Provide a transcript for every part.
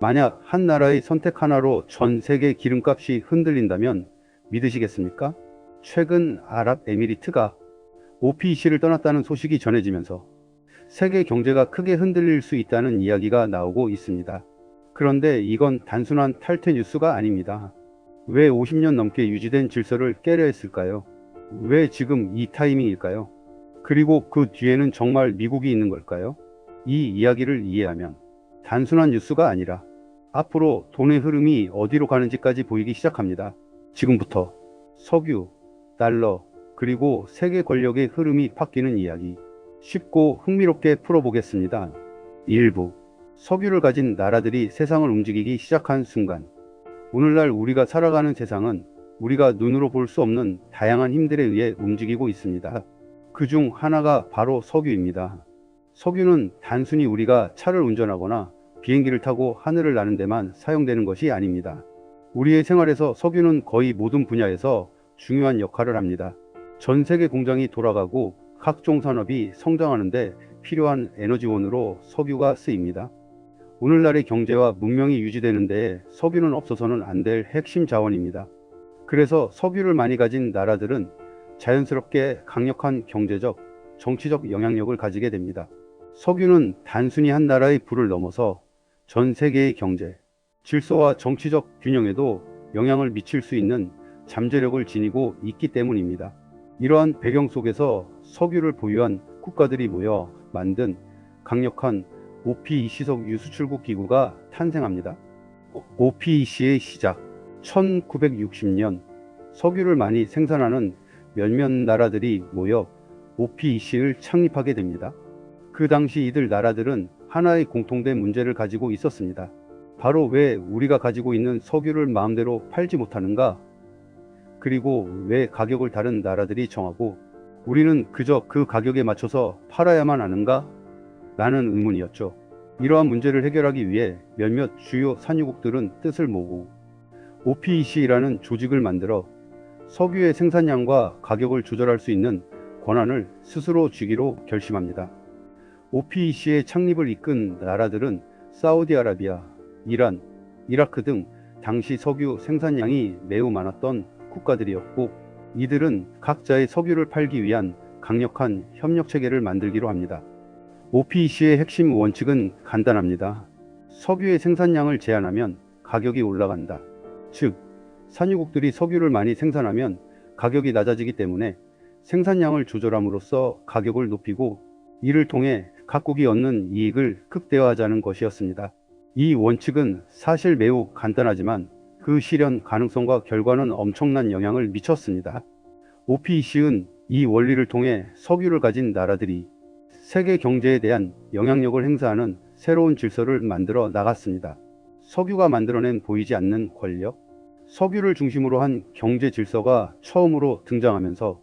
만약 한 나라의 선택 하나로 전 세계 기름값이 흔들린다면 믿으시겠습니까? 최근 아랍에미리트가 OPEC를 떠났다는 소식이 전해지면서 세계 경제가 크게 흔들릴 수 있다는 이야기가 나오고 있습니다. 그런데 이건 단순한 탈퇴 뉴스가 아닙니다. 왜 50년 넘게 유지된 질서를 깨려 했을까요? 왜 지금 이 타이밍일까요? 그리고 그 뒤에는 정말 미국이 있는 걸까요? 이 이야기를 이해하면 단순한 뉴스가 아니라 앞으로 돈의 흐름이 어디로 가는지까지 보이기 시작합니다. 지금부터 석유, 달러, 그리고 세계 권력의 흐름이 바뀌는 이야기 쉽고 흥미롭게 풀어보겠습니다. 일부 석유를 가진 나라들이 세상을 움직이기 시작한 순간 오늘날 우리가 살아가는 세상은 우리가 눈으로 볼 수 없는 다양한 힘들에 의해 움직이고 있습니다. 그 중 하나가 바로 석유입니다. 석유는 단순히 우리가 차를 운전하거나 비행기를 타고 하늘을 나는 데만 사용되는 것이 아닙니다. 우리의 생활에서 석유는 거의 모든 분야에서 중요한 역할을 합니다. 전 세계 공장이 돌아가고 각종 산업이 성장하는데 필요한 에너지원으로 석유가 쓰입니다. 오늘날의 경제와 문명이 유지되는 데에 석유는 없어서는 안 될 핵심 자원입니다. 그래서 석유를 많이 가진 나라들은 자연스럽게 강력한 경제적, 정치적 영향력을 가지게 됩니다. 석유는 단순히 한 나라의 부를 넘어서 전 세계의 경제, 질서와 정치적 균형에도 영향을 미칠 수 있는 잠재력을 지니고 있기 때문입니다. 이러한 배경 속에서 석유를 보유한 국가들이 모여 만든 강력한 OPEC석 유수출국 기구가 탄생합니다. OPEC의 시작 1960년 석유를 많이 생산하는 몇몇 나라들이 모여 OPEC를 창립하게 됩니다. 그 당시 이들 나라들은 하나의 공통된 문제를 가지고 있었습니다. 바로 왜 우리가 가지고 있는 석유를 마음대로 팔지 못하는가? 그리고 왜 가격을 다른 나라들이 정하고 우리는 그저 그 가격에 맞춰서 팔아야만 하는가? 라는 의문이었죠. 이러한 문제를 해결하기 위해 몇몇 주요 산유국들은 뜻을 모으고 OPEC라는 조직을 만들어 석유의 생산량과 가격을 조절할 수 있는 권한을 스스로 쥐기로 결심합니다. OPEC의 창립을 이끈 나라들은 사우디아라비아, 이란, 이라크 등 당시 석유 생산량이 매우 많았던 국가들이었고 이들은 각자의 석유를 팔기 위한 강력한 협력 체계를 만들기로 합니다. OPEC의 핵심 원칙은 간단합니다. 석유의 생산량을 제한하면 가격이 올라간다. 즉, 산유국들이 석유를 많이 생산하면 가격이 낮아지기 때문에 생산량을 조절함으로써 가격을 높이고 이를 통해 각국이 얻는 이익을 극대화하자는 것이었습니다. 이 원칙은 사실 매우 간단하지만 그 실현 가능성과 결과는 엄청난 영향을 미쳤습니다. OPEC는 이 원리를 통해 석유를 가진 나라들이 세계 경제에 대한 영향력을 행사하는 새로운 질서를 만들어 나갔습니다. 석유가 만들어낸 보이지 않는 권력, 석유를 중심으로 한 경제 질서가 처음으로 등장하면서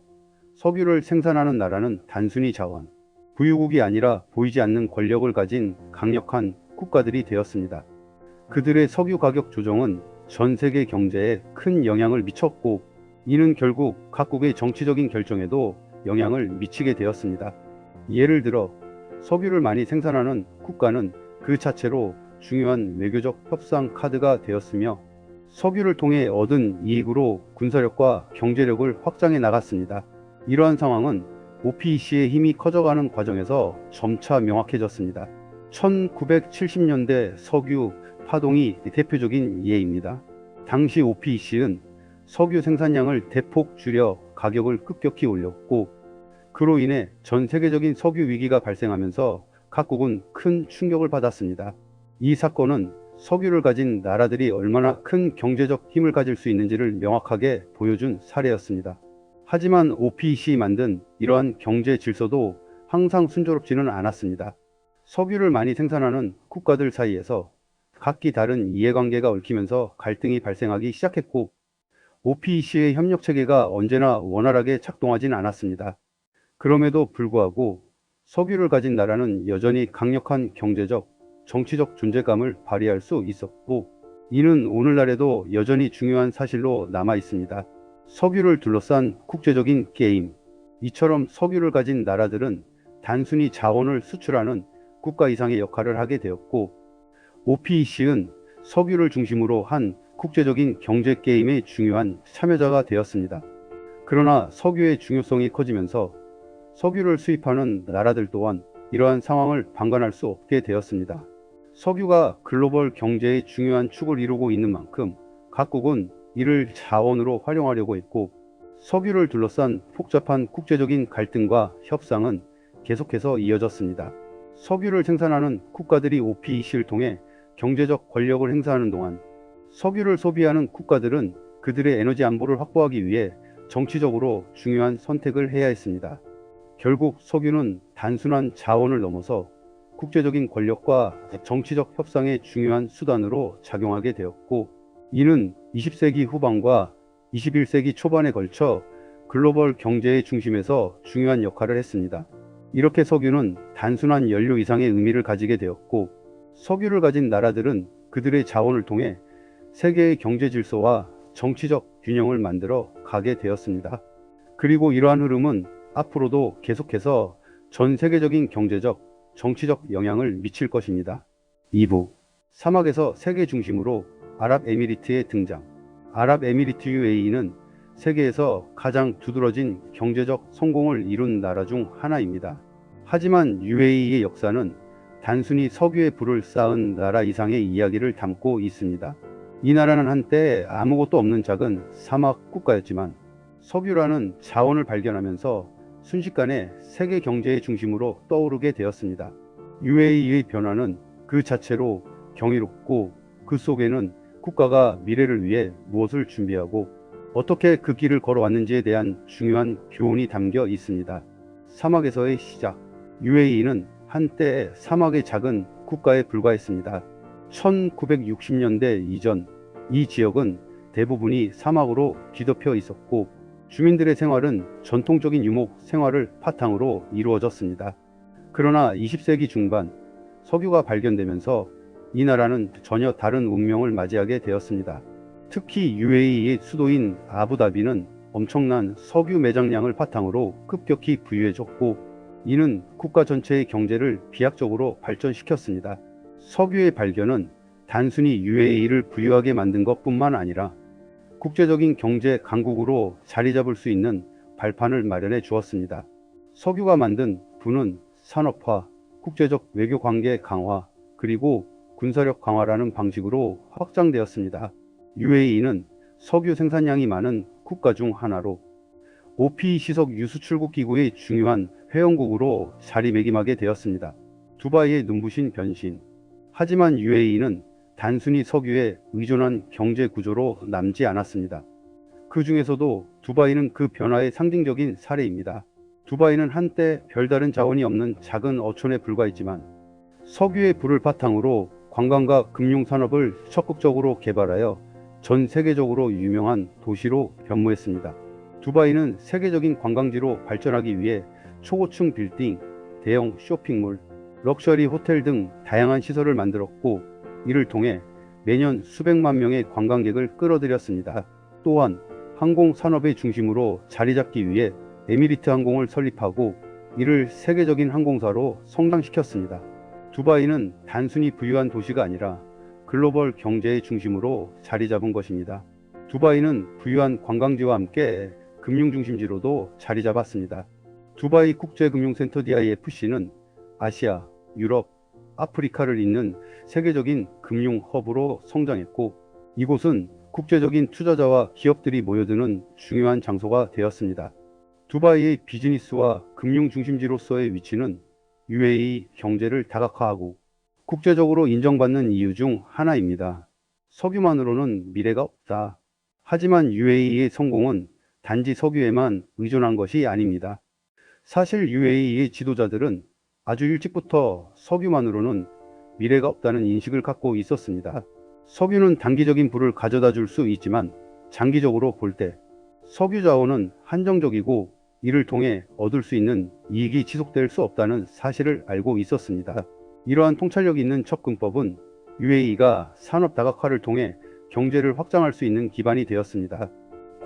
석유를 생산하는 나라는 단순히 자원, 부유국이 아니라 보이지 않는 권력을 가진 강력한 국가들이 되었습니다. 그들의 석유 가격 조정은 전 세계 경제에 큰 영향을 미쳤고 이는 결국 각국의 정치적인 결정에도 영향을 미치게 되었습니다. 예를 들어 석유를 많이 생산하는 국가는 그 자체로 중요한 외교적 협상 카드가 되었으며 석유를 통해 얻은 이익으로 군사력과 경제력을 확장해 나갔습니다. 이러한 상황은 OPEC의 힘이 커져가는 과정에서 점차 명확해졌습니다. 1970년대 석유 파동이 대표적인 예입니다. 당시 OPEC는 석유 생산량을 대폭 줄여 가격을 급격히 올렸고 그로 인해 전 세계적인 석유 위기가 발생하면서 각국은 큰 충격을 받았습니다. 이 사건은 석유를 가진 나라들이 얼마나 큰 경제적 힘을 가질 수 있는지를 명확하게 보여준 사례였습니다. 하지만 OPEC 만든 이러한 경제 질서도 항상 순조롭지는 않았습니다. 석유를 많이 생산하는 국가들 사이에서 각기 다른 이해관계가 얽히면서 갈등이 발생하기 시작했고 OPEC의 협력 체계가 언제나 원활하게 작동하진 않았습니다. 그럼에도 불구하고 석유를 가진 나라는 여전히 강력한 경제적, 정치적 존재감을 발휘할 수 있었고 이는 오늘날에도 여전히 중요한 사실로 남아 있습니다. 석유를 둘러싼 국제적인 게임. 이처럼 석유를 가진 나라들은 단순히 자원을 수출하는 국가 이상의 역할을 하게 되었고 OPEC는 석유를 중심으로 한 국제적인 경제 게임의 중요한 참여자가 되었습니다. 그러나 석유의 중요성이 커지면서 석유를 수입하는 나라들 또한 이러한 상황을 방관할 수 없게 되었습니다. 석유가 글로벌 경제의 중요한 축을 이루고 있는 만큼 각국은 이를 자원으로 활용하려고 했고, 석유를 둘러싼 복잡한 국제적인 갈등과 협상은 계속해서 이어졌습니다. 석유를 생산하는 국가들이 OPEC를 통해 경제적 권력을 행사하는 동안 석유를 소비하는 국가들은 그들의 에너지 안보를 확보하기 위해 정치적으로 중요한 선택을 해야 했습니다. 결국 석유는 단순한 자원을 넘어서 국제적인 권력과 정치적 협상의 중요한 수단으로 작용하게 되었고, 이는 20세기 후반과 21세기 초반에 걸쳐 글로벌 경제의 중심에서 중요한 역할을 했습니다. 이렇게 석유는 단순한 연료 이상의 의미를 가지게 되었고, 석유를 가진 나라들은 그들의 자원을 통해 세계의 경제 질서와 정치적 균형을 만들어 가게 되었습니다. 그리고 이러한 흐름은 앞으로도 계속해서 전 세계적인 경제적, 정치적 영향을 미칠 것입니다. 2부 사막에서 세계 중심으로 아랍에미리트의 등장. 아랍에미리트 UAE는 세계에서 가장 두드러진 경제적 성공을 이룬 나라 중 하나입니다. 하지만 UAE의 역사는 단순히 석유의 불을 쌓은 나라 이상의 이야기를 담고 있습니다. 이 나라는 한때 아무것도 없는 작은 사막 국가였지만 석유라는 자원을 발견하면서 순식간에 세계 경제의 중심으로 떠오르게 되었습니다. UAE의 변화는 그 자체로 경이롭고, 그 속에는 국가가 미래를 위해 무엇을 준비하고 어떻게 그 길을 걸어왔는지에 대한 중요한 교훈이 담겨 있습니다. 사막에서의 시작. UAE는 한때 사막의 작은 국가에 불과했습니다. 1960년대 이전 이 지역은 대부분이 사막으로 뒤덮여 있었고, 주민들의 생활은 전통적인 유목 생활을 바탕으로 이루어졌습니다. 그러나 20세기 중반 석유가 발견되면서 이 나라는 전혀 다른 운명을 맞이하게 되었습니다. 특히 UAE의 수도인 아부다비는 엄청난 석유 매장량을 바탕으로 급격히 부유해졌고, 이는 국가 전체의 경제를 비약적으로 발전시켰습니다. 석유의 발견은 단순히 UAE를 부유하게 만든 것뿐만 아니라 국제적인 경제 강국으로 자리 잡을 수 있는 발판을 마련해 주었습니다. 석유가 만든 부는 산업화, 국제적 외교 관계 강화, 그리고 군사력 강화라는 방식으로 확장되었습니다. UAE는 석유 생산량이 많은 국가 중 하나로 OPEC 유수출국 기구의 중요한 회원국으로 자리매김하게 되었습니다. 두바이의 눈부신 변신. 하지만 UAE는 단순히 석유에 의존한 경제 구조로 남지 않았습니다. 그 중에서도 두바이는 그 변화의 상징적인 사례입니다. 두바이는 한때 별다른 자원이 없는 작은 어촌에 불과했지만 석유의 불을 바탕으로 관광과 금융산업을 적극적으로 개발하여 전 세계적으로 유명한 도시로 변모했습니다. 두바이는 세계적인 관광지로 발전하기 위해 초고층 빌딩, 대형 쇼핑몰, 럭셔리 호텔 등 다양한 시설을 만들었고, 이를 통해 매년 수백만 명의 관광객을 끌어들였습니다. 또한 항공 산업의 중심으로 자리 잡기 위해 에미리트 항공을 설립하고 이를 세계적인 항공사로 성장시켰습니다. 두바이는 단순히 부유한 도시가 아니라 글로벌 경제의 중심으로 자리 잡은 것입니다. 두바이는 부유한 관광지와 함께 금융중심지로도 자리 잡았습니다. 두바이 국제금융센터 DIFC는 아시아, 유럽, 아프리카를 잇는 세계적인 금융 허브로 성장했고, 이곳은 국제적인 투자자와 기업들이 모여드는 중요한 장소가 되었습니다. 두바이의 비즈니스와 금융 중심지로서의 위치는 UAE 경제를 다각화하고 국제적으로 인정받는 이유 중 하나입니다. 석유만으로는 미래가 없다. 하지만 UAE의 성공은 단지 석유에만 의존한 것이 아닙니다. 사실 UAE의 지도자들은 아주 일찍부터 석유만으로는 미래가 없다는 인식을 갖고 있었습니다. 석유는 단기적인 부를 가져다 줄 수 있지만 장기적으로 볼 때 석유 자원은 한정적이고 이를 통해 얻을 수 있는 이익이 지속될 수 없다는 사실을 알고 있었습니다. 이러한 통찰력 있는 접근법은 UAE가 산업 다각화를 통해 경제를 확장할 수 있는 기반이 되었습니다.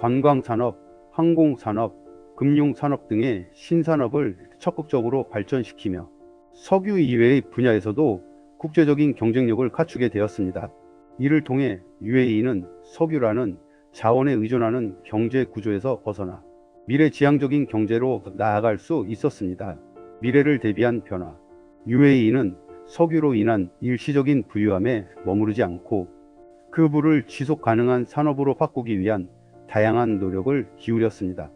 관광산업, 항공산업, 금융산업 등의 신산업을 적극적으로 발전시키며 석유 이외의 분야에서도 국제적인 경쟁력을 갖추게 되었습니다. 이를 통해 UAE는 석유라는 자원에 의존하는 경제 구조에서 벗어나 미래지향적인 경제로 나아갈 수 있었습니다. 미래를 대비한 변화. UAE는 석유로 인한 일시적인 부유함에 머무르지 않고 그 부를 지속 가능한 산업으로 바꾸기 위한 다양한 노력을 기울였습니다.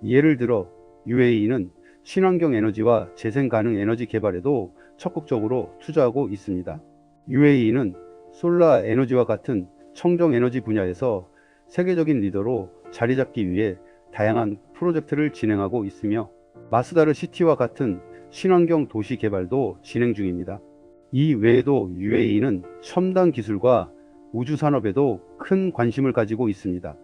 예를 들어 UAE는 친환경 에너지와 재생 가능 에너지 개발에도 적극적으로 투자하고 있습니다. UAE는 솔라 에너지와 같은 청정 에너지 분야에서 세계적인 리더로 자리 잡기 위해 다양한 프로젝트를 진행하고 있으며 마스다르 시티와 같은 친환경 도시 개발도 진행 중입니다. 이 외에도 UAE는 첨단 기술과 우주 산업에도 큰 관심을 가지고 있습니다.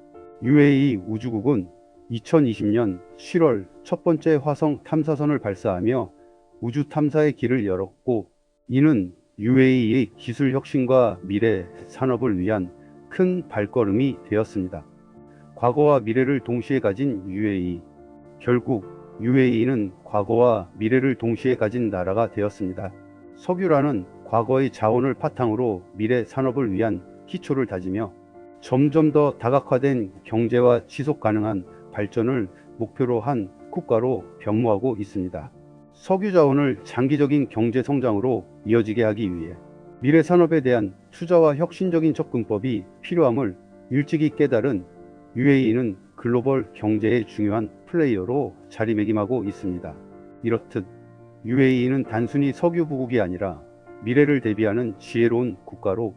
UAE 우주국은 2020년 7월 첫 번째 화성 탐사선을 발사하며 우주 탐사의 길을 열었고, 이는 UAE의 기술 혁신과 미래 산업을 위한 큰 발걸음이 되었습니다. 과거와 미래를 동시에 가진 UAE. 결국 UAE는 과거와 미래를 동시에 가진 나라가 되었습니다. 석유라는 과거의 자원을 바탕으로 미래 산업을 위한 기초를 다지며 점점 더 다각화된 경제와 지속 가능한 발전을 목표로 한 국가로 변모하고 있습니다. 석유 자원을 장기적인 경제 성장으로 이어지게 하기 위해 미래 산업에 대한 투자와 혁신적인 접근법이 필요함을 일찍이 깨달은 UAE는 글로벌 경제의 중요한 플레이어로 자리매김하고 있습니다. 이렇듯 UAE는 단순히 석유 부국이 아니라 미래를 대비하는 지혜로운 국가로,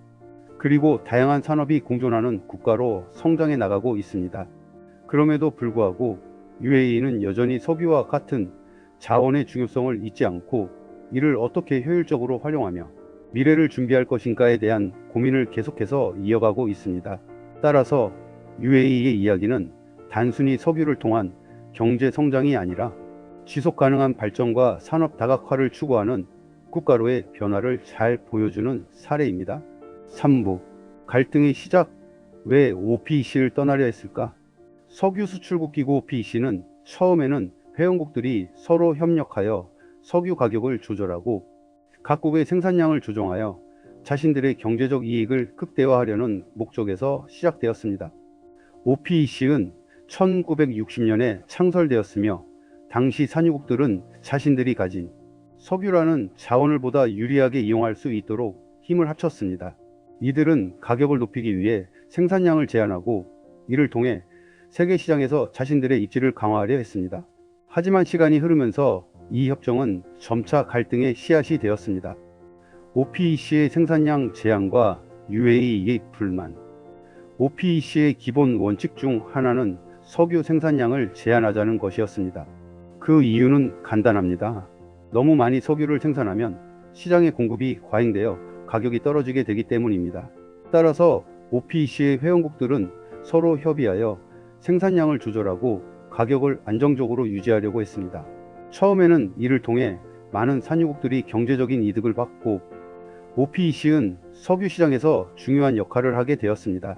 그리고 다양한 산업이 공존하는 국가로 성장해 나가고 있습니다. 그럼에도 불구하고 UAE는 여전히 석유와 같은 자원의 중요성을 잊지 않고 이를 어떻게 효율적으로 활용하며 미래를 준비할 것인가에 대한 고민을 계속해서 이어가고 있습니다. 따라서 UAE의 이야기는 단순히 석유를 통한 경제 성장이 아니라 지속 가능한 발전과 산업 다각화를 추구하는 국가로의 변화를 잘 보여주는 사례입니다. 3부. 갈등의 시작. 왜 OPEC를 떠나려 했을까? 석유 수출국 기구 OPEC는 처음에는 회원국들이 서로 협력하여 석유 가격을 조절하고 각국의 생산량을 조정하여 자신들의 경제적 이익을 극대화하려는 목적에서 시작되었습니다. OPEC는 1960년에 창설되었으며 당시 산유국들은 자신들이 가진 석유라는 자원을 보다 유리하게 이용할 수 있도록 힘을 합쳤습니다. 이들은 가격을 높이기 위해 생산량을 제한하고 이를 통해 세계 시장에서 자신들의 입지를 강화하려 했습니다. 하지만 시간이 흐르면서 이 협정은 점차 갈등의 씨앗이 되었습니다. OPEC의 생산량 제한과 UAE의 불만. OPEC의 기본 원칙 중 하나는 석유 생산량을 제한하자는 것이었습니다. 그 이유는 간단합니다. 너무 많이 석유를 생산하면 시장의 공급이 과잉되어 가격이 떨어지게 되기 때문입니다. 따라서 OPEC의 회원국들은 서로 협의하여 생산량을 조절하고 가격을 안정적으로 유지하려고 했습니다. 처음에는 이를 통해 많은 산유국들이 경제적인 이득을 받고 OPEC는 석유 시장에서 중요한 역할을 하게 되었습니다.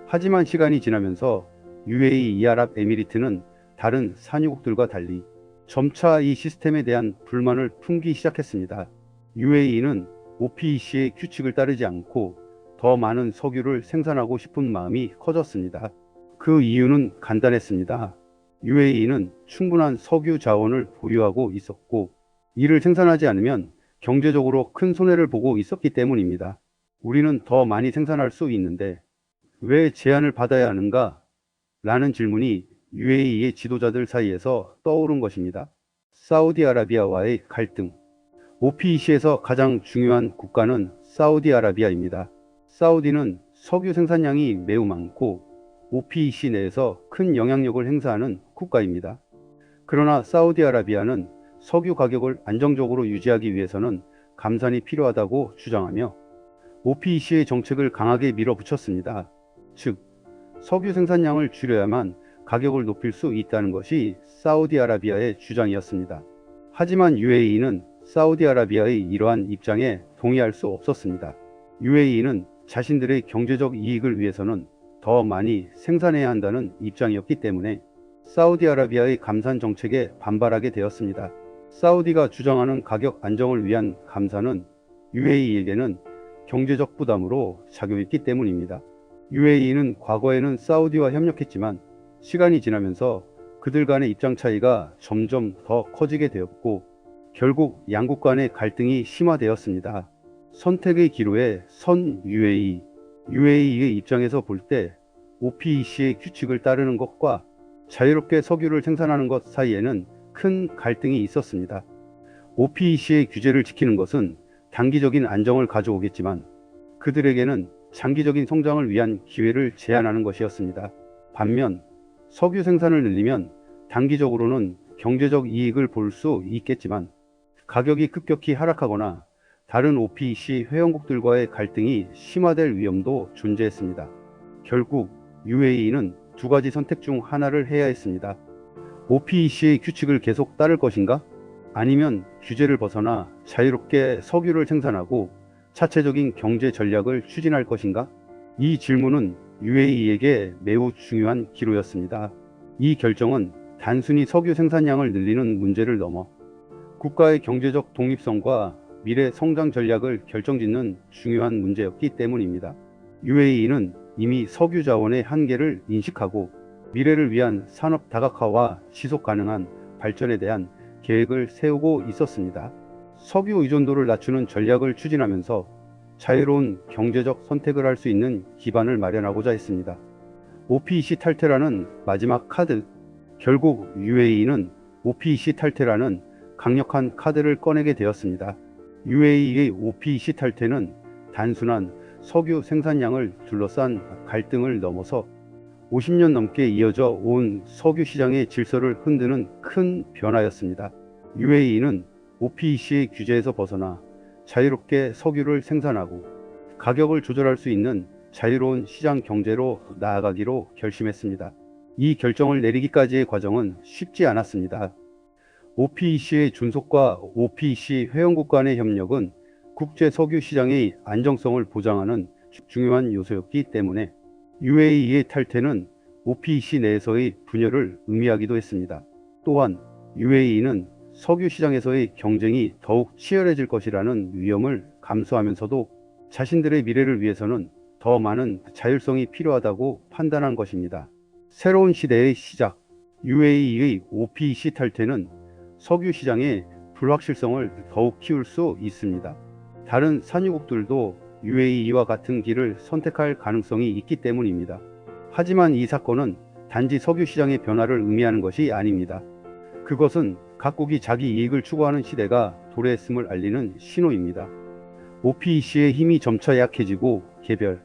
하지만 시간이 지나면서 UAE 아랍에미리트는 다른 산유국들과 달리 점차 이 시스템에 대한 불만을 품기 시작했습니다. UAE는 OPEC의 규칙을 따르지 않고 더 많은 석유를 생산하고 싶은 마음이 커졌습니다. 그 이유는 간단했습니다. UAE는 충분한 석유 자원을 보유하고 있었고 이를 생산하지 않으면 경제적으로 큰 손해를 보고 있었기 때문입니다. 우리는 더 많이 생산할 수 있는데 왜 제한을 받아야 하는가? 라는 질문이 UAE의 지도자들 사이에서 떠오른 것입니다. 사우디아라비아와의 갈등. OPEC에서 가장 중요한 국가는 사우디아라비아입니다. 사우디는 석유 생산량이 매우 많고 OPEC 내에서 큰 영향력을 행사하는 국가입니다. 그러나 사우디아라비아는 석유 가격을 안정적으로 유지하기 위해서는 감산이 필요하다고 주장하며 OPEC의 정책을 강하게 밀어붙였습니다. 즉, 석유 생산량을 줄여야만 가격을 높일 수 있다는 것이 사우디아라비아의 주장이었습니다. 하지만 UAE는 사우디아라비아의 이러한 입장에 동의할 수 없었습니다. UAE는 자신들의 경제적 이익을 위해서는 더 많이 생산해야 한다는 입장이었기 때문에 사우디아라비아의 감산 정책에 반발하게 되었습니다. 사우디가 주장하는 가격 안정을 위한 감산은 UAE에게는 경제적 부담으로 작용했기 때문입니다. UAE는 과거에는 사우디와 협력했지만 시간이 지나면서 그들 간의 입장 차이가 점점 더 커지게 되었고 결국 양국 간의 갈등이 심화되었습니다. 선택의 기로에 선 UAE, UAE의 입장에서 볼 때 OPEC의 규칙을 따르는 것과 자유롭게 석유를 생산하는 것 사이에는 큰 갈등이 있었습니다. OPEC의 규제를 지키는 것은 단기적인 안정을 가져오겠지만 그들에게는 장기적인 성장을 위한 기회를 제한하는 것이었습니다. 반면 석유 생산을 늘리면 단기적으로는 경제적 이익을 볼 수 있겠지만 가격이 급격히 하락하거나 다른 OPEC 회원국들과의 갈등이 심화될 위험도 존재했습니다. 결국 UAE는 두 가지 선택 중 하나를 해야 했습니다. OPEC의 규칙을 계속 따를 것인가? 아니면 규제를 벗어나 자유롭게 석유를 생산하고 차체적인 경제 전략을 추진할 것인가? 이 질문은 UAE에게 매우 중요한 기로였습니다. 이 결정은 단순히 석유 생산량을 늘리는 문제를 넘어 국가의 경제적 독립성과 미래 성장 전략을 결정짓는 중요한 문제였기 때문입니다. UAE는 이미 석유 자원의 한계를 인식하고 미래를 위한 산업 다각화와 지속 가능한 발전에 대한 계획을 세우고 있었습니다. 석유 의존도를 낮추는 전략을 추진하면서 자유로운 경제적 선택을 할 수 있는 기반을 마련하고자 했습니다. OPEC 탈퇴라는 마지막 카드. 결국 UAE는 OPEC 탈퇴라는 강력한 카드를 꺼내게 되었습니다. UAE의 OPEC 탈퇴는 단순한 석유 생산량을 둘러싼 갈등을 넘어서 50년 넘게 이어져 온 석유 시장의 질서를 흔드는 큰 변화였습니다. UAE는 OPEC의 규제에서 벗어나 자유롭게 석유를 생산하고 가격을 조절할 수 있는 자유로운 시장 경제로 나아가기로 결심했습니다. 이 결정을 내리기까지의 과정은 쉽지 않았습니다. OPEC의 준속과 OPEC 회원국 간의 협력은 국제 석유 시장의 안정성을 보장하는 중요한 요소였기 때문에 UAE의 탈퇴는 OPEC 내에서의 분열을 의미하기도 했습니다. 또한 UAE는 석유 시장에서의 경쟁이 더욱 치열해질 것이라는 위험을 감수하면서도 자신들의 미래를 위해서는 더 많은 자율성이 필요하다고 판단한 것입니다. 새로운 시대의 시작. UAE의 OPEC 탈퇴는 석유 시장의 불확실성을 더욱 키울 수 있습니다. 다른 산유국들도 UAE와 같은 길을 선택할 가능성이 있기 때문입니다. 하지만 이 사건은 단지 석유 시장의 변화를 의미하는 것이 아닙니다. 그것은 각국이 자기 이익을 추구하는 시대가 도래했음을 알리는 신호입니다. OPEC의 힘이 점차 약해지고 개별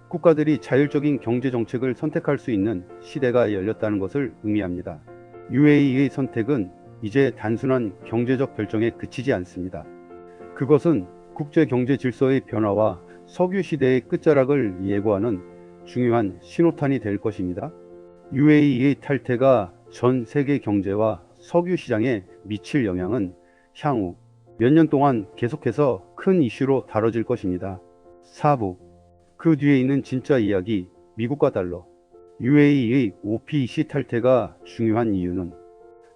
국가들이 자율적인 경제 정책을 선택할 수 있는 시대가 열렸다는 것을 의미합니다. UAE의 선택은 이제 단순한 경제적 결정에 그치지 않습니다. 그것은 국제 경제 질서의 변화와 석유 시대의 끝자락을 예고하는 중요한 신호탄이 될 것입니다. UAE의 탈퇴가 전 세계 경제와 석유 시장에 미칠 영향은 향후 몇 년 동안 계속해서 큰 이슈로 다뤄질 것입니다. 4부. 그 뒤에 있는 진짜 이야기, 미국과 달러. UAE의 OPEC 탈퇴가 중요한 이유는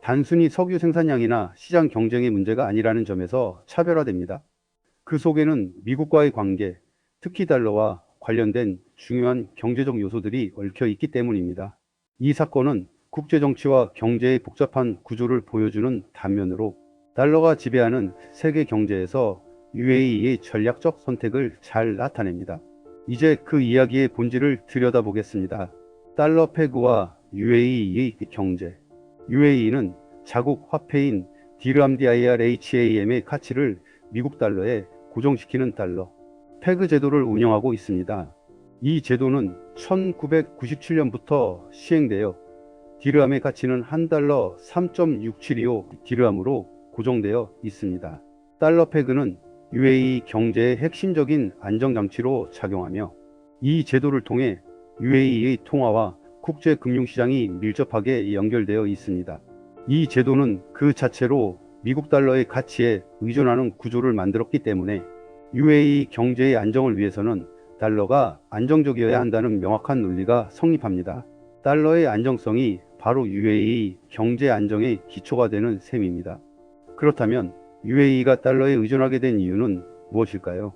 단순히 석유 생산량이나 시장 경쟁의 문제가 아니라는 점에서 차별화됩니다. 그 속에는 미국과의 관계, 특히 달러와 관련된 중요한 경제적 요소들이 얽혀 있기 때문입니다. 이 사건은 국제 정치와 경제의 복잡한 구조를 보여주는 단면으로 달러가 지배하는 세계 경제에서 UAE의 전략적 선택을 잘 나타냅니다. 이제 그 이야기의 본질을 들여다보겠습니다. 달러 페그와 UAE의 경제. UAE는 자국 화폐인 DRHAM의 가치를 미국 달러에 고정시키는 달러 페그 제도를 운영하고 있습니다. 이 제도는 1997년부터 시행되어 디르함의 가치는 $1 3.6725 디르함으로 고정되어 있습니다. 달러 페그는 UAE 경제의 핵심적인 안정장치로 작용하며 이 제도를 통해 UAE의 통화와 국제 금융시장이 밀접하게 연결되어 있습니다. 이 제도는 그 자체로 미국 달러의 가치에 의존하는 구조를 만들었기 때문에 UAE 경제의 안정을 위해서는 달러가 안정적이어야 한다는 명확한 논리가 성립합니다. 달러의 안정성이 바로 UAE 경제 안정의 기초가 되는 셈입니다. 그렇다면 UAE가 달러에 의존하게 된 이유는 무엇일까요?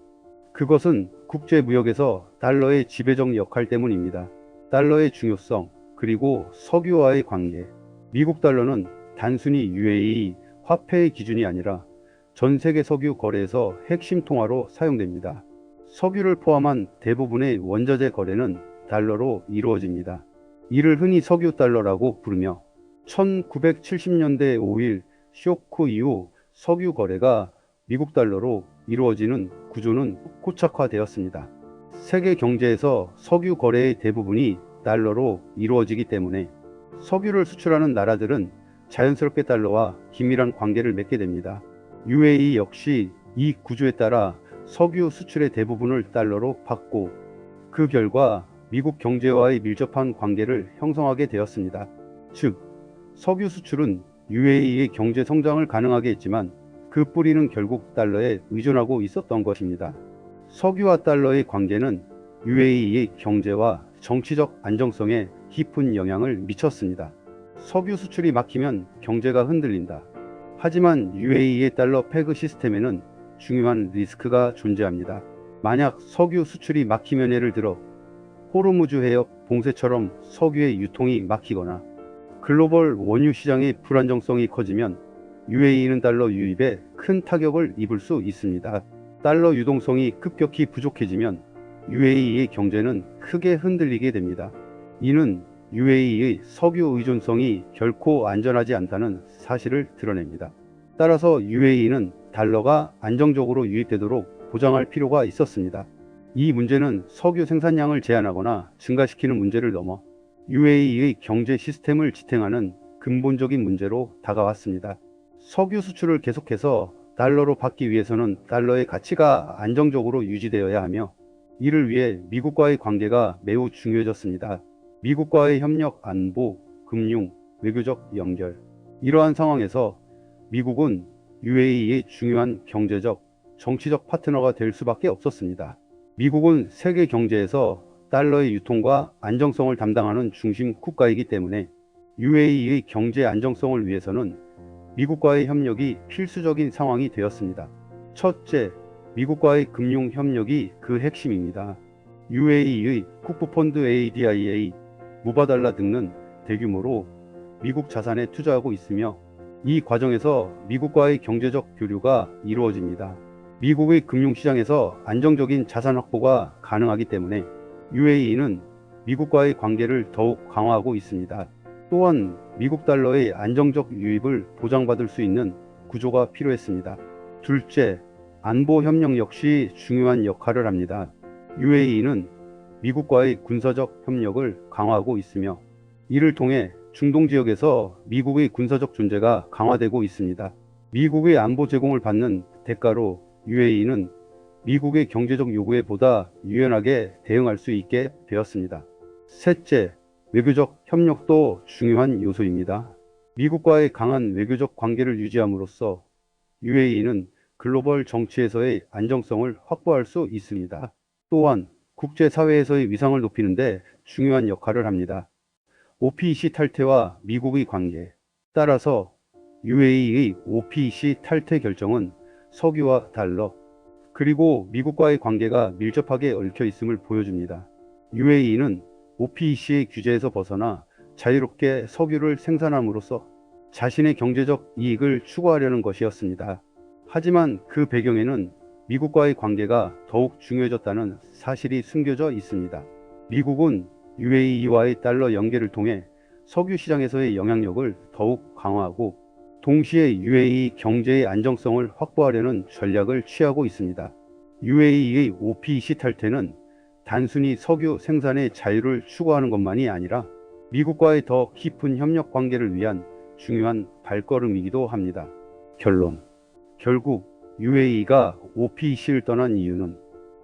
그것은 국제무역에서 달러의 지배적 역할 때문입니다. 달러의 중요성, 그리고 석유와의 관계. 미국 달러는 단순히 UAE 화폐의 기준이 아니라 전 세계 석유 거래에서 핵심 통화로 사용됩니다. 석유를 포함한 대부분의 원자재 거래는 달러로 이루어집니다. 이를 흔히 석유 달러라고 부르며 1970년대 5일 쇼크 이후 석유 거래가 미국 달러로 이루어지는 구조는 고착화되었습니다. 세계 경제에서 석유 거래의 대부분이 달러로 이루어지기 때문에 석유를 수출하는 나라들은 자연스럽게 달러와 긴밀한 관계를 맺게 됩니다. UAE 역시 이 구조에 따라 석유 수출의 대부분을 달러로 받고 그 결과 미국 경제와의 밀접한 관계를 형성하게 되었습니다. 즉, 석유 수출은 UAE의 경제 성장을 가능하게 했지만 그 뿌리는 결국 달러에 의존하고 있었던 것입니다. 석유와 달러의 관계는 UAE의 경제와 정치적 안정성에 깊은 영향을 미쳤습니다. 석유 수출이 막히면 경제가 흔들린다. 하지만 UAE의 달러 페그 시스템에는 중요한 리스크가 존재합니다. 만약 석유 수출이 막히면, 예를 들어 호르무즈 해협 봉쇄처럼 석유의 유통이 막히거나 글로벌 원유 시장의 불안정성이 커지면 UAE는 달러 유입에 큰 타격을 입을 수 있습니다. 달러 유동성이 급격히 부족해지면 UAE의 경제는 크게 흔들리게 됩니다. 이는 UAE의 석유 의존성이 결코 안전하지 않다는 사실을 드러냅니다. 따라서 UAE는 달러가 안정적으로 유입되도록 보장할 필요가 있었습니다. 이 문제는 석유 생산량을 제한하거나 증가시키는 문제를 넘어 UAE의 경제 시스템을 지탱하는 근본적인 문제로 다가왔습니다. 석유 수출을 계속해서 달러로 받기 위해서는 달러의 가치가 안정적으로 유지되어야 하며, 이를 위해 미국과의 관계가 매우 중요해졌습니다. 미국과의 협력, 안보, 금융, 외교적 연결. 이러한 상황에서 미국은 UAE의 중요한 경제적, 정치적 파트너가 될 수밖에 없었습니다. 미국은 세계 경제에서 달러의 유통과 안정성을 담당하는 중심 국가이기 때문에 UAE의 경제 안정성을 위해서는 미국과의 협력이 필수적인 상황이 되었습니다. 첫째, 미국과의 금융 협력이 그 핵심입니다. UAE의 국부펀드 ADIA, 무바달라 등은 대규모로 미국 자산에 투자하고 있으며, 이 과정에서 미국과의 경제적 교류가 이루어집니다. 미국의 금융시장에서 안정적인 자산 확보가 가능하기 때문에 UAE는 미국과의 관계를 더욱 강화하고 있습니다. 또한 미국 달러의 안정적 유입을 보장받을 수 있는 구조가 필요했습니다. 둘째, 안보 협력 역시 중요한 역할을 합니다. UAE는 미국과의 군사적 협력을 강화하고 있으며, 이를 통해 중동 지역에서 미국의 군사적 존재가 강화되고 있습니다. 미국의 안보 제공을 받는 대가로 UAE는 미국의 경제적 요구에 보다 유연하게 대응할 수 있게 되었습니다. 셋째, 외교적 협력도 중요한 요소입니다. 미국과의 강한 외교적 관계를 유지함으로써 UAE는 글로벌 정치에서의 안정성을 확보할 수 있습니다. 또한 국제사회에서의 위상을 높이는 데 중요한 역할을 합니다. OPEC 탈퇴와 미국의 관계. 따라서 UAE의 OPEC 탈퇴 결정은 석유와 달러, 그리고 미국과의 관계가 밀접하게 얽혀 있음을 보여줍니다. UAE는 OPEC의 규제에서 벗어나 자유롭게 석유를 생산함으로써 자신의 경제적 이익을 추구하려는 것이었습니다. 하지만 그 배경에는 미국과의 관계가 더욱 중요해졌다는 사실이 숨겨져 있습니다. 미국은 UAE와의 달러 연계를 통해 석유 시장에서의 영향력을 더욱 강화하고, 동시에 UAE 경제의 안정성을 확보하려는 전략을 취하고 있습니다. UAE의 OPEC 탈퇴는 단순히 석유 생산의 자유를 추구하는 것만이 아니라 미국과의 더 깊은 협력 관계를 위한 중요한 발걸음이기도 합니다. 결론. 결국 UAE가 OPEC를 떠난 이유는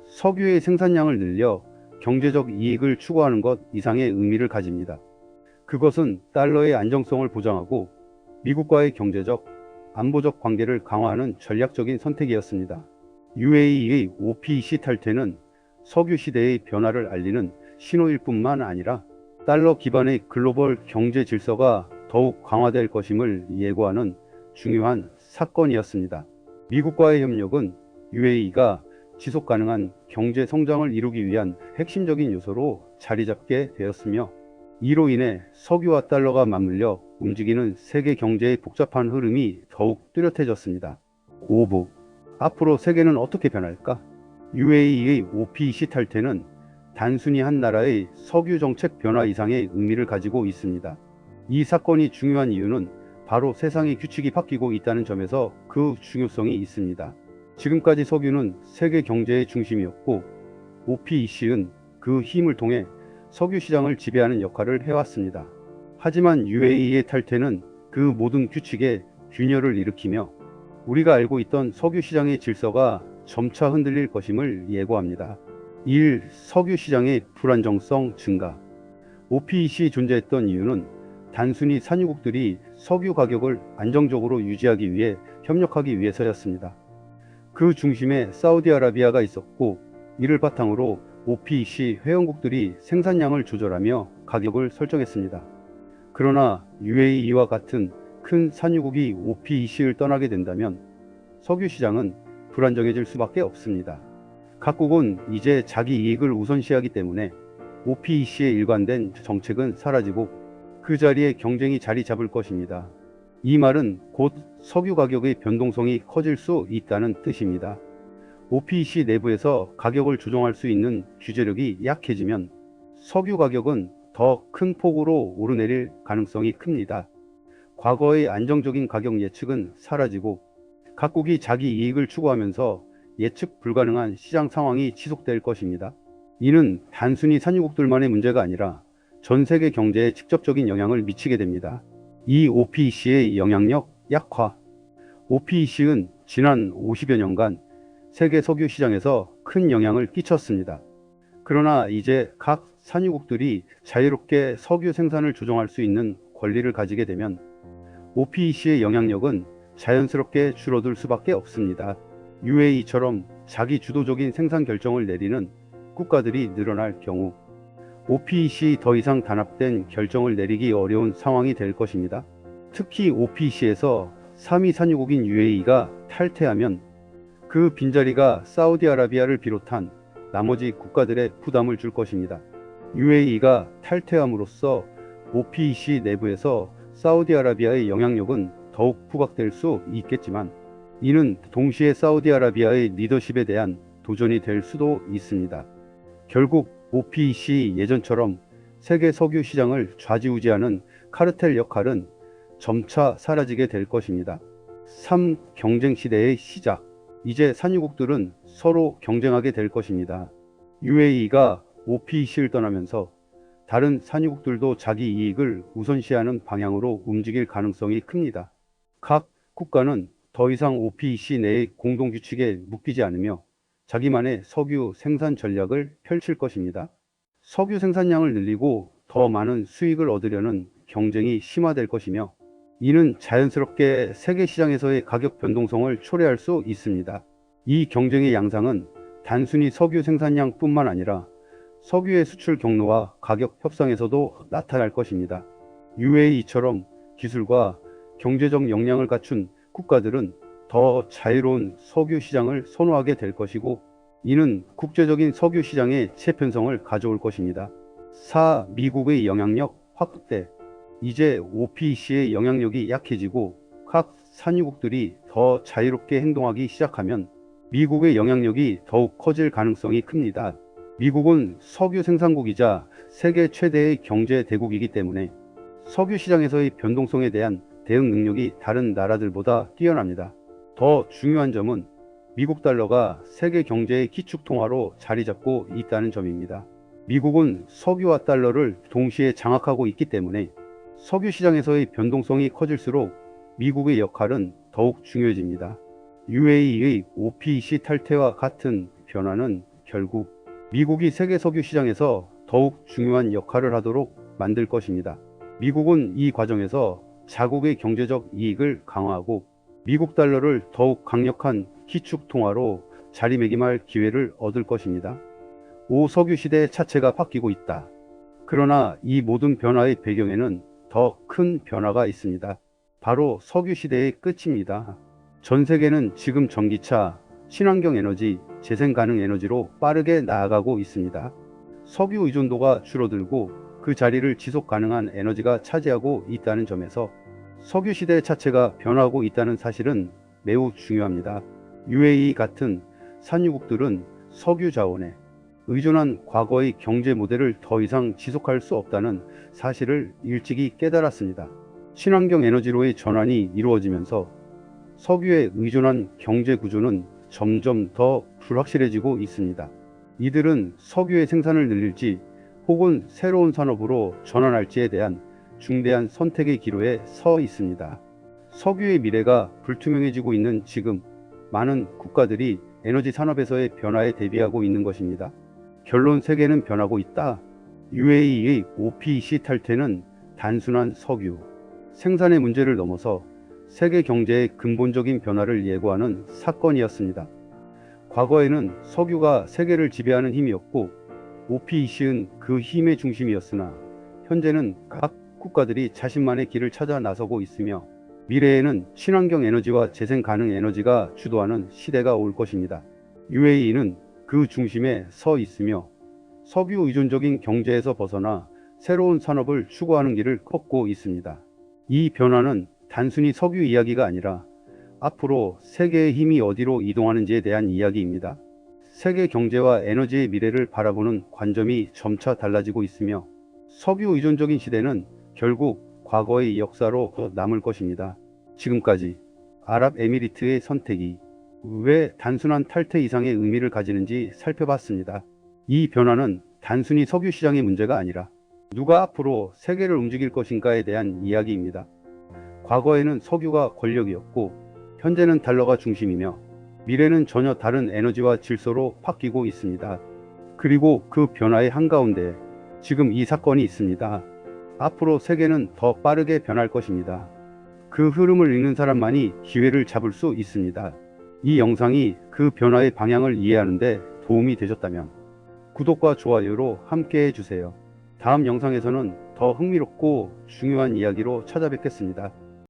석유의 생산량을 늘려 경제적 이익을 추구하는 것 이상의 의미를 가집니다. 그것은 달러의 안정성을 보장하고 미국과의 경제적, 안보적 관계를 강화하는 전략적인 선택이었습니다. UAE의 OPEC 탈퇴는 석유 시대의 변화를 알리는 신호일 뿐만 아니라 달러 기반의 글로벌 경제 질서가 더욱 강화될 것임을 예고하는 중요한 사건이었습니다. 미국과의 협력은 UAE가 지속 가능한 경제 성장을 이루기 위한 핵심적인 요소로 자리 잡게 되었으며, 이로 인해 석유와 달러가 맞물려 움직이는 세계 경제의 복잡한 흐름이 더욱 뚜렷해졌습니다. 5부. 앞으로 세계는 어떻게 변할까? UAE의 OPEC 탈퇴는 단순히 한 나라의 석유 정책 변화 이상의 의미를 가지고 있습니다. 이 사건이 중요한 이유는 바로 세상의 규칙이 바뀌고 있다는 점에서 그 중요성이 있습니다. 지금까지 석유는 세계 경제의 중심이었고, OPEC는 그 힘을 통해 석유 시장을 지배하는 역할을 해왔습니다. 하지만 UAE의 탈퇴는 그 모든 규칙에 균열을 일으키며 우리가 알고 있던 석유 시장의 질서가 점차 흔들릴 것임을 예고합니다. 1. 석유 시장의 불안정성 증가. OPEC 존재했던 이유는 단순히 산유국들이 석유 가격을 안정적으로 유지하기 위해 협력하기 위해서였습니다. 그 중심에 사우디아라비아가 있었고, 이를 바탕으로 OPEC 회원국들이 생산량을 조절하며 가격을 설정했습니다. 그러나 UAE와 같은 큰 산유국이 OPEC를 떠나게 된다면 석유 시장은 불안정해질 수밖에 없습니다. 각국은 이제 자기 이익을 우선시하기 때문에 OPEC의 일관된 정책은 사라지고 그 자리에 경쟁이 자리 잡을 것입니다. 이 말은 곧 석유 가격의 변동성이 커질 수 있다는 뜻입니다. OPEC 내부에서 가격을 조정할 수 있는 규제력이 약해지면 석유 가격은 더 큰 폭으로 오르내릴 가능성이 큽니다. 과거의 안정적인 가격 예측은 사라지고 각국이 자기 이익을 추구하면서 예측 불가능한 시장 상황이 지속될 것입니다. 이는 단순히 산유국들만의 문제가 아니라 전 세계 경제에 직접적인 영향을 미치게 됩니다. 이 OPEC의 영향력 약화. OPEC는 지난 50여 년간 세계 석유 시장에서 큰 영향을 끼쳤습니다. 그러나 이제 각 산유국들이 자유롭게 석유 생산을 조정할 수 있는 권리를 가지게 되면 OPEC의 영향력은 자연스럽게 줄어들 수밖에 없습니다. UAE처럼 자기 주도적인 생산 결정을 내리는 국가들이 늘어날 경우 OPEC 더 이상 단합된 결정을 내리기 어려운 상황이 될 것입니다. 특히 OPEC에서 3위 산유국인 UAE가 탈퇴하면 그 빈자리가 사우디아라비아를 비롯한 나머지 국가들의 부담을 줄 것입니다. UAE가 탈퇴함으로써 OPEC 내부에서 사우디아라비아의 영향력은 더욱 부각될 수 있겠지만, 이는 동시에 사우디아라비아의 리더십에 대한 도전이 될 수도 있습니다. 결국 OPEC 예전처럼 세계 석유 시장을 좌지우지하는 카르텔 역할은 점차 사라지게 될 것입니다. 3. 경쟁 시대의 시작. 이제 산유국들은 서로 경쟁하게 될 것입니다. UAE가 OPEC를 떠나면서 다른 산유국들도 자기 이익을 우선시하는 방향으로 움직일 가능성이 큽니다. 각 국가는 더 이상 OPEC 내의 공동규칙에 묶이지 않으며 자기만의 석유 생산 전략을 펼칠 것입니다. 석유 생산량을 늘리고 더 많은 수익을 얻으려는 경쟁이 심화될 것이며, 이는 자연스럽게 세계 시장에서의 가격 변동성을 초래할 수 있습니다. 이 경쟁의 양상은 단순히 석유 생산량뿐만 아니라 석유의 수출 경로와 가격 협상에서도 나타날 것입니다. UAE처럼 기술과 경제적 역량을 갖춘 국가들은 더 자유로운 석유 시장을 선호하게 될 것이고, 이는 국제적인 석유 시장의 재편성을 가져올 것입니다. 4. 미국의 영향력 확대. 이제 OPEC의 영향력이 약해지고 각 산유국들이 더 자유롭게 행동하기 시작하면 미국의 영향력이 더욱 커질 가능성이 큽니다. 미국은 석유 생산국이자 세계 최대의 경제 대국이기 때문에 석유 시장에서의 변동성에 대한 대응 능력이 다른 나라들보다 뛰어납니다. 더 중요한 점은 미국 달러가 세계 경제의 기축 통화로 자리 잡고 있다는 점입니다. 미국은 석유와 달러를 동시에 장악하고 있기 때문에 석유 시장에서의 변동성이 커질수록 미국의 역할은 더욱 중요해집니다. UAE의 OPEC 탈퇴와 같은 변화는 결국 미국이 세계 석유 시장에서 더욱 중요한 역할을 하도록 만들 것입니다. 미국은 이 과정에서 자국의 경제적 이익을 강화하고 미국 달러를 더욱 강력한 기축 통화로 자리매김할 기회를 얻을 것입니다. 5. 석유 시대 자체가 바뀌고 있다. 그러나 이 모든 변화의 배경에는 더 큰 변화가 있습니다. 바로 석유 시대의 끝입니다. 전 세계는 지금 전기차, 친환경 에너지, 재생 가능 에너지로 빠르게 나아가고 있습니다. 석유 의존도가 줄어들고 그 자리를 지속 가능한 에너지가 차지하고 있다는 점에서 석유 시대 자체가 변하고 있다는 사실은 매우 중요합니다. UAE 같은 산유국들은 석유 자원에 의존한 과거의 경제 모델을 더 이상 지속할 수 없다는 사실을 일찍이 깨달았습니다. 친환경 에너지로의 전환이 이루어지면서 석유에 의존한 경제 구조는 점점 더 불확실해지고 있습니다. 이들은 석유의 생산을 늘릴지 혹은 새로운 산업으로 전환할지에 대한 중대한 선택의 기로에 서 있습니다. 석유의 미래가 불투명해지고 있는 지금 많은 국가들이 에너지 산업에서의 변화에 대비하고 있는 것입니다. 결론, 세계는 변하고 있다. UAE의 OPEC 탈퇴는 단순한 석유 생산의 문제를 넘어서 세계 경제의 근본적인 변화를 예고하는 사건이었습니다. 과거에는 석유가 세계를 지배하는 힘이었고 OPEC는 그 힘의 중심이었으나 현재는 각 국가들이 자신만의 길을 찾아 나서고 있으며 미래에는 친환경 에너지와 재생 가능 에너지가 주도하는 시대가 올 것입니다. UAE는 그 중심에 서 있으며 석유 의존적인 경제에서 벗어나 새로운 산업을 추구하는 길을 걷고 있습니다. 이 변화는 단순히 석유 이야기가 아니라 앞으로 세계의 힘이 어디로 이동하는지에 대한 이야기입니다. 세계 경제와 에너지의 미래를 바라보는 관점이 점차 달라지고 있으며 석유 의존적인 시대는 결국 과거의 역사로 남을 것입니다. 지금까지 아랍에미리트의 선택이 왜 단순한 탈퇴 이상의 의미를 가지는지 살펴봤습니다. 이 변화는 단순히 석유 시장의 문제가 아니라 누가 앞으로 세계를 움직일 것인가에 대한 이야기입니다. 과거에는 석유가 권력이었고 현재는 달러가 중심이며 미래는 전혀 다른 에너지와 질서로 바뀌고 있습니다. 그리고 그 변화의 한가운데 지금 이 사건이 있습니다. 앞으로 세계는 더 빠르게 변할 것입니다. 그 흐름을 읽는 사람만이 기회를 잡을 수 있습니다. 이 영상이 그 변화의 방향을 이해하는 데 도움이 되셨다면 구독과 좋아요로 함께 해주세요. 다음 영상에서는 더 흥미롭고 중요한 이야기로 찾아뵙겠습니다.